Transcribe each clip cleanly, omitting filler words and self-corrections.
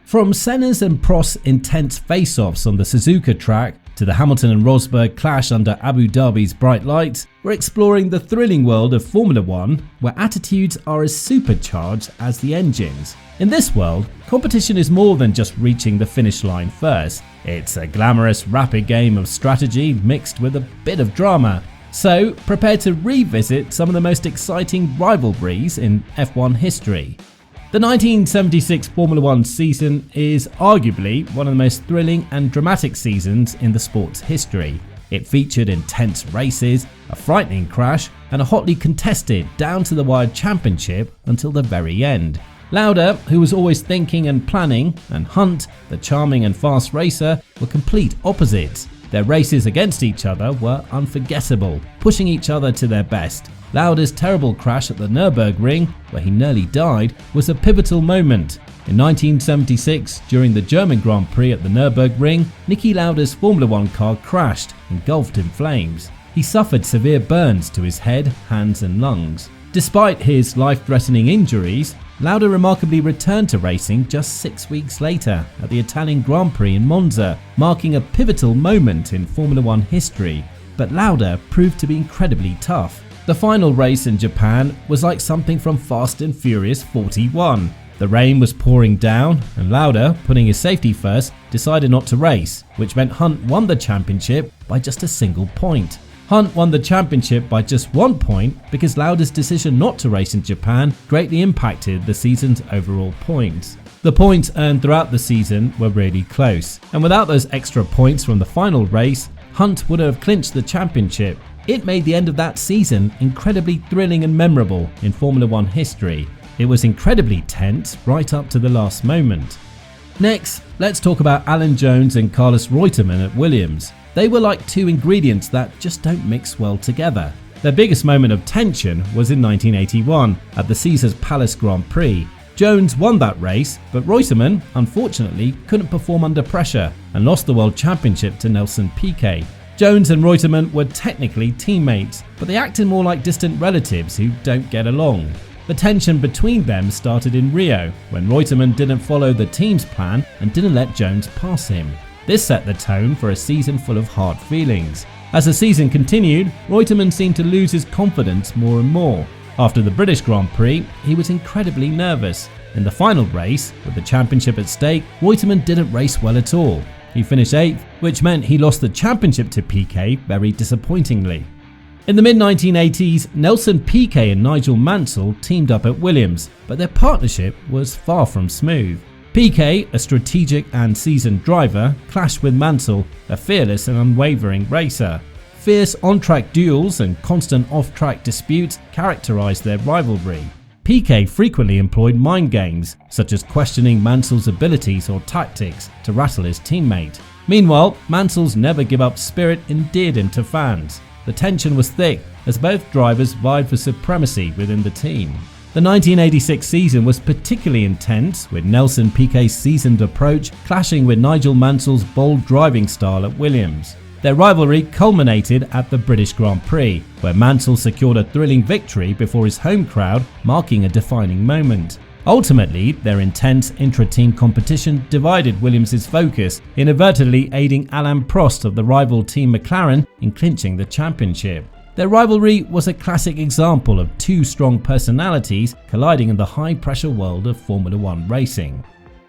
From Senna's and Prost's intense face-offs on the Suzuka track to the Hamilton and Rosberg clash under Abu Dhabi's bright lights, we're exploring the thrilling world of Formula 1 where attitudes are as supercharged as the engines. In this world, competition is more than just reaching the finish line first. It's a glamorous, rapid game of strategy mixed with a bit of drama. So, prepare to revisit some of the most exciting rivalries in F1 history. The 1976 Formula 1 season is arguably one of the most thrilling and dramatic seasons in the sport's history. It featured intense races, a frightening crash, and a hotly contested down-to-the-wire championship until the very end. Lauda, who was always thinking and planning, and Hunt, the charming and fast racer, were complete opposites. Their races against each other were unforgettable, pushing each other to their best. Lauda's terrible crash at the Nürburgring, where he nearly died, was a pivotal moment. In 1976, during the German Grand Prix at the Nürburgring, Niki Lauda's Formula 1 car crashed, engulfed in flames. He suffered severe burns to his head, hands and lungs. Despite his life-threatening injuries, Lauda remarkably returned to racing just 6 weeks later at the Italian Grand Prix in Monza, marking a pivotal moment in Formula 1 history. But Lauda proved to be incredibly tough. The final race in Japan was like something from Fast and Furious 41. The rain was pouring down and Lauda, putting his safety first, decided not to race, which meant Hunt won the championship by just a single point. Hunt won the championship by just 1 point because Lauda's decision not to race in Japan greatly impacted the season's overall points. The points earned throughout the season were really close, and without those extra points from the final race, Hunt would have clinched the championship. It made the end of that season incredibly thrilling and memorable in Formula 1 history. It was incredibly tense right up to the last moment. Next, let's talk about Alan Jones and Carlos Reutemann at Williams. They were like two ingredients that just don't mix well together. Their biggest moment of tension was in 1981 at the Caesars Palace Grand Prix. Jones won that race, but Reutemann, unfortunately, couldn't perform under pressure and lost the World Championship to Nelson Piquet. Jones and Reutemann were technically teammates, but they acted more like distant relatives who don't get along. The tension between them started in Rio, when Reutemann didn't follow the team's plan and didn't let Jones pass him. This set the tone for a season full of hard feelings. As the season continued, Reutemann seemed to lose his confidence more and more. After the British Grand Prix, he was incredibly nervous. In the final race, with the championship at stake, Reutemann didn't race well at all. He finished 8th, which meant he lost the championship to Piquet very disappointingly. In the mid-1980s, Nelson Piquet and Nigel Mansell teamed up at Williams, but their partnership was far from smooth. Piquet, a strategic and seasoned driver, clashed with Mansell, a fearless and unwavering racer. Fierce on-track duels and constant off-track disputes characterized their rivalry. Piquet frequently employed mind games, such as questioning Mansell's abilities or tactics to rattle his teammate. Meanwhile, Mansell's never-give-up spirit endeared him to fans. The tension was thick as both drivers vied for supremacy within the team. The 1986 season was particularly intense, with Nelson Piquet's seasoned approach clashing with Nigel Mansell's bold driving style at Williams. Their rivalry culminated at the British Grand Prix, where Mansell secured a thrilling victory before his home crowd, marking a defining moment. Ultimately, their intense intra-team competition divided Williams' focus, inadvertently aiding Alain Prost of the rival team McLaren in clinching the championship. Their rivalry was a classic example of two strong personalities colliding in the high-pressure world of Formula 1 racing.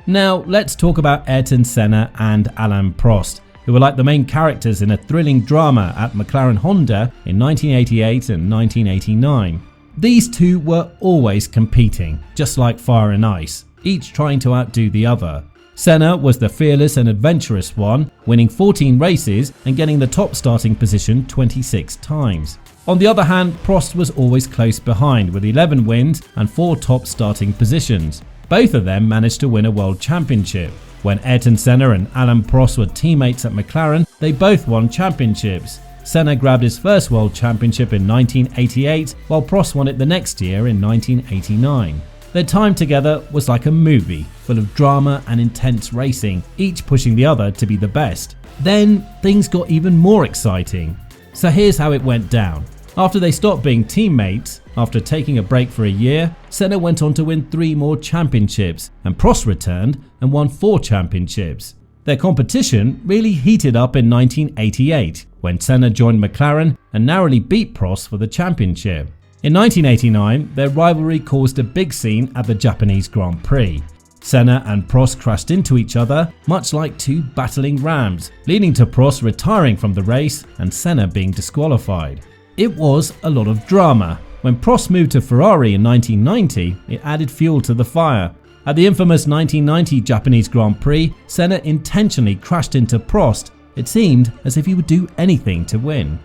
Now, let's talk about Ayrton Senna and Alain Prost, who were like the main characters in a thrilling drama at McLaren Honda in 1988 and 1989. These two were always competing, just like fire and ice, each trying to outdo the other. Senna was the fearless and adventurous one, winning 14 races and getting the top starting position 26 times. On the other hand, Prost was always close behind with 11 wins and 4 top starting positions. Both of them managed to win a world championship. When Ayrton Senna and Alain Prost were teammates at McLaren, they both won championships. Senna grabbed his first world championship in 1988, while Prost won it the next year in 1989. Their time together was like a movie, full of drama and intense racing, each pushing the other to be the best. Then, things got even more exciting. So here's how it went down. After they stopped being teammates, after taking a break for a year, Senna went on to win 3 more championships, and Prost returned and won 4 championships. Their competition really heated up in 1988, when Senna joined McLaren and narrowly beat Prost for the championship. In 1989, their rivalry caused a big scene at the Japanese Grand Prix. Senna and Prost crashed into each other, much like 2 battling rams, leading to Prost retiring from the race and Senna being disqualified. It was a lot of drama. When Prost moved to Ferrari in 1990, it added fuel to the fire. At the infamous 1990 Japanese Grand Prix, Senna intentionally crashed into Prost. It seemed as if he would do anything to win.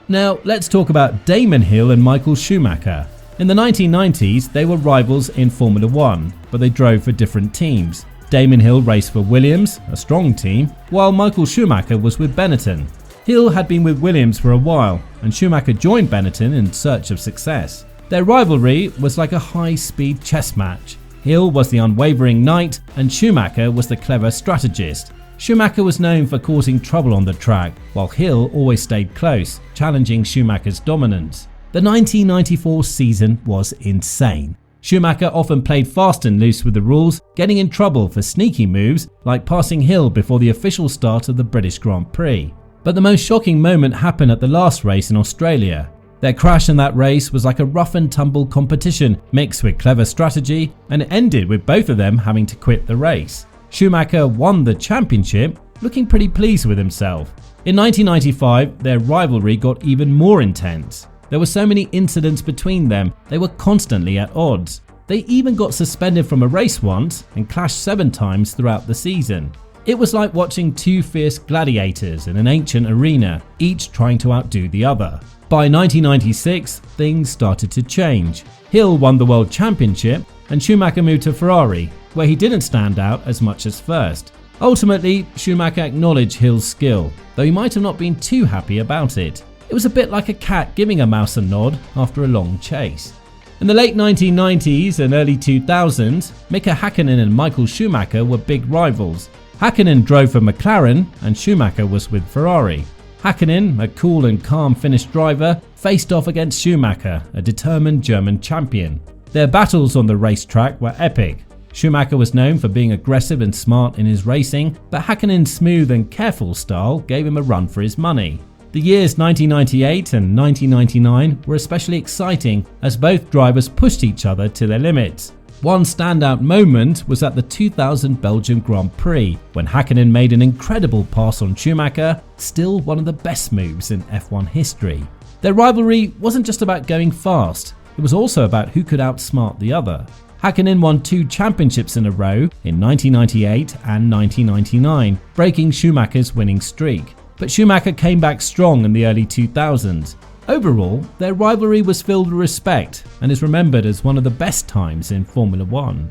Now let's talk about Damon Hill and Michael Schumacher. In the 1990s, they were rivals in Formula 1, but they drove for different teams. Damon Hill raced for Williams, a strong team, while Michael Schumacher was with Benetton. Hill had been with Williams for a while, and Schumacher joined Benetton in search of success. Their rivalry was like a high-speed chess match. Hill was the unwavering knight, and Schumacher was the clever strategist. Schumacher was known for causing trouble on the track, while Hill always stayed close, challenging Schumacher's dominance. The 1994 season was insane. Schumacher often played fast and loose with the rules, getting in trouble for sneaky moves like passing Hill before the official start of the British Grand Prix. But the most shocking moment happened at the last race in Australia. Their crash in that race was like a rough and tumble competition mixed with clever strategy, and it ended with both of them having to quit the race. Schumacher won the championship, looking pretty pleased with himself. In 1995, their rivalry got even more intense. There were so many incidents between them, they were constantly at odds. They even got suspended from a race once and clashed 7 times throughout the season. It was like watching 2 fierce gladiators in an ancient arena, each trying to outdo the other. By 1996, things started to change. Hill won the World Championship and Schumacher moved to Ferrari, where he didn't stand out as much as first. Ultimately, Schumacher acknowledged Hill's skill, though he might have not been too happy about it. It was a bit like a cat giving a mouse a nod after a long chase. In the late 1990s and early 2000s, Mika Häkkinen and Michael Schumacher were big rivals. Häkkinen drove for McLaren and Schumacher was with Ferrari. Häkkinen, a cool and calm Finnish driver, faced off against Schumacher, a determined German champion. Their battles on the racetrack were epic. Schumacher was known for being aggressive and smart in his racing, but Häkkinen's smooth and careful style gave him a run for his money. The years 1998 and 1999 were especially exciting as both drivers pushed each other to their limits. One standout moment was at the 2000 Belgium Grand Prix, when Häkkinen made an incredible pass on Schumacher, still one of the best moves in F1 history. Their rivalry wasn't just about going fast, it was also about who could outsmart the other. Häkkinen won 2 championships in a row in 1998 and 1999, breaking Schumacher's winning streak. But Schumacher came back strong in the early 2000s. Overall, their rivalry was filled with respect and is remembered as one of the best times in Formula 1.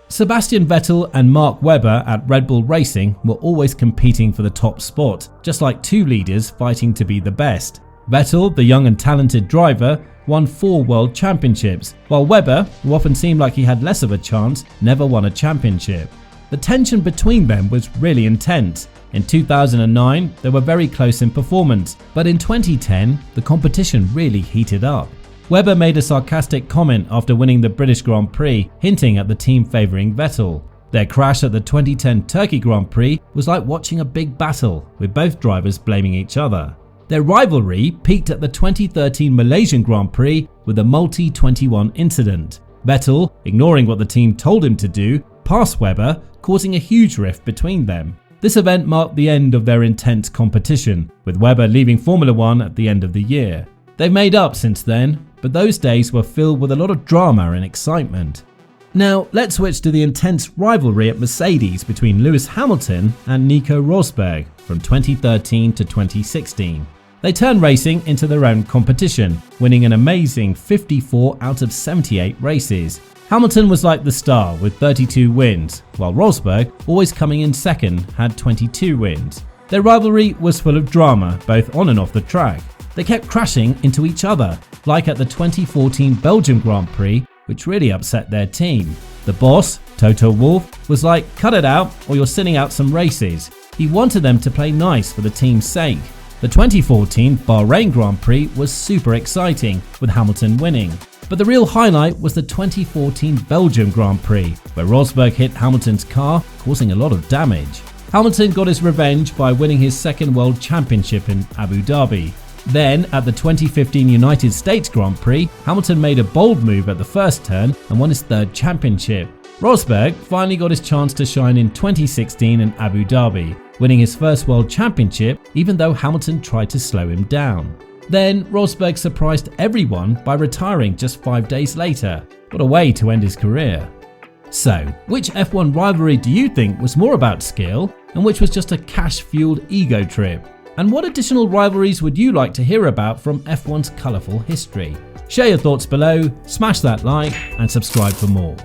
Sebastian Vettel and Mark Webber at Red Bull Racing were always competing for the top spot, just like 2 leaders fighting to be the best. Vettel, the young and talented driver, won 4 world championships, while Webber, who often seemed like he had less of a chance, never won a championship. The tension between them was really intense. In 2009, they were very close in performance, but in 2010, the competition really heated up. Webber made a sarcastic comment after winning the British Grand Prix, hinting at the team favouring Vettel. Their crash at the 2010 Turkey Grand Prix was like watching a big battle, with both drivers blaming each other. Their rivalry peaked at the 2013 Malaysian Grand Prix with a multi-21 incident. Vettel, ignoring what the team told him to do, passed Webber, causing a huge rift between them. This event marked the end of their intense competition, with Webber leaving Formula 1 at the end of the year. They've made up since then, but those days were filled with a lot of drama and excitement. Now let's switch to the intense rivalry at Mercedes between Lewis Hamilton and Nico Rosberg from 2013 to 2016. They turned racing into their own competition, winning an amazing 54 out of 78 races. Hamilton was like the star with 32 wins, while Rosberg, always coming in second, had 22 wins. Their rivalry was full of drama, both on and off the track. They kept crashing into each other, like at the 2014 Belgium Grand Prix, which really upset their team. The boss, Toto Wolff, was like, cut it out or you're sitting out some races. He wanted them to play nice for the team's sake. The 2014 Bahrain Grand Prix was super exciting, with Hamilton winning. But the real highlight was the 2014 Belgium Grand Prix, where Rosberg hit Hamilton's car, causing a lot of damage. Hamilton got his revenge by winning his second World Championship in Abu Dhabi. Then, at the 2015 United States Grand Prix, Hamilton made a bold move at the first turn and won his third championship. Rosberg finally got his chance to shine in 2016 in Abu Dhabi, winning his first World Championship even though Hamilton tried to slow him down. Then, Rosberg surprised everyone by retiring just 5 days later. What a way to end his career. So, which F1 rivalry do you think was more about skill and which was just a cash-fueled ego trip? And what additional rivalries would you like to hear about from F1's colourful history? Share your thoughts below, smash that like and subscribe for more.